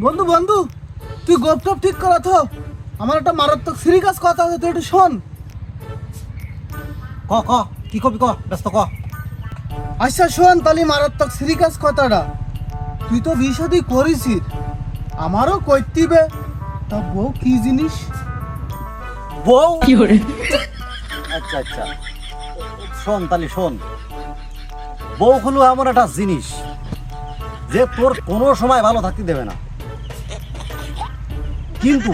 বন্ধু বন্ধু, তুই গোপটপ ঠিক করা তো। আমার একটা মারাত্মক সিরিয়াস কথা আছে, তুই একটু শোন। ক ক কি কবি ক ব্যস্ত ক। আচ্ছা শোন, তাহলে মারাত্মক সিরিয়াস কথাটা। তুই তো বিয়ে শাদী করিসিস, আমারও করতিবে। তা বউ কি জিনিস? বউ আচ্ছা আচ্ছা, শোন তাহলে শোন। বউ হলো এমন একটা জিনিস যে তোর কোনো সময় ভালো থাকতে দেবে না, কিন্তু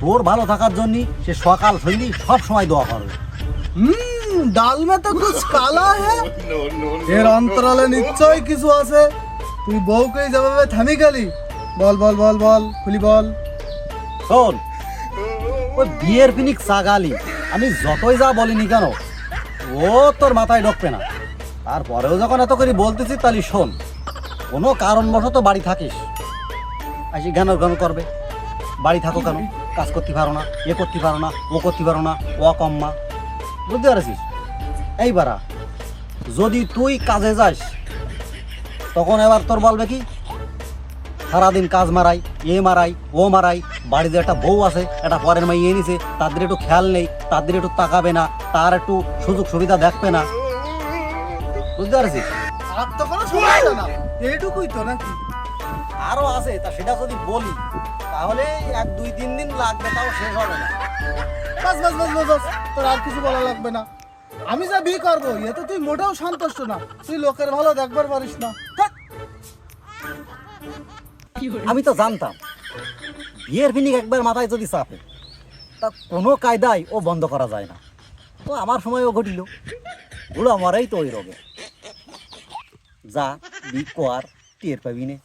তোর ভালো থাকার জন্য সে সকাল সন্ধি সব সময় দোয়া করবে। ডাল মে তো কুছ কালা হ্যাঁ। এর অন্তরালে নিশ্চয়ই কিছু আছে। তুই বউকে যেভাবে থামি গেলি, বল বল বল বল খুলি বল। শোন, ওই বিয়ের পিনিক চাগালি আমি যতই যা বলিনি কেন, ও তোর মাথায় ঢোকবে না। তারপরেও যখন এত করে বলতেছি তাহলে শোন, কোনো কারণবশত বাড়ি থাকিস, আসি গান গান করবে। বাড়ি থাকো কেন, কাজ করতে পারো না, এ করতে পারো না, ও করতে পারো না, ও কম্মা, বুঝতে পারছিস? এইবারা যদি তুই কাজে যাস, তখন এবার তোর বলবে কি, সারাদিন কাজ মারাই, এ মারাই, ও মারাই, বাড়িতে একটা বউ আছে, একটা পরের মাই এ নিছে, তাদের একটু খেয়াল নেই, তাদের একটু তাকাবে না, তার একটু সুযোগ সুবিধা দেখবে না, বুঝতে পারছিস? আর তো কোনো সমস্যা না, এইটুকুই তো নাকি? আরো আছে, তা সেটা যদি বলি তাহলে 1 2 3 দিন লাগবে, তাও শেষ হবে না। বাস বাস বাস বাস বাস, তোর আর কিছু বলা লাগবে না। আমি যা বিয়ে করবো এতে তুই মোটেও সন্তুষ্ট না। তুই লোকের ভালো দেখবার পারিস না। ধ্যাৎ। আমি তো জানতাম বিয়ের ফিনিক একবার মাথায় যদি চাপে, তা কোনো কায়দায় ও বন্ধ করা যায় না। তো আমার সময়ও ঘটিল, ওগুলো আমারই তো ওই রোগে। যা বি কর টের পাবি নে।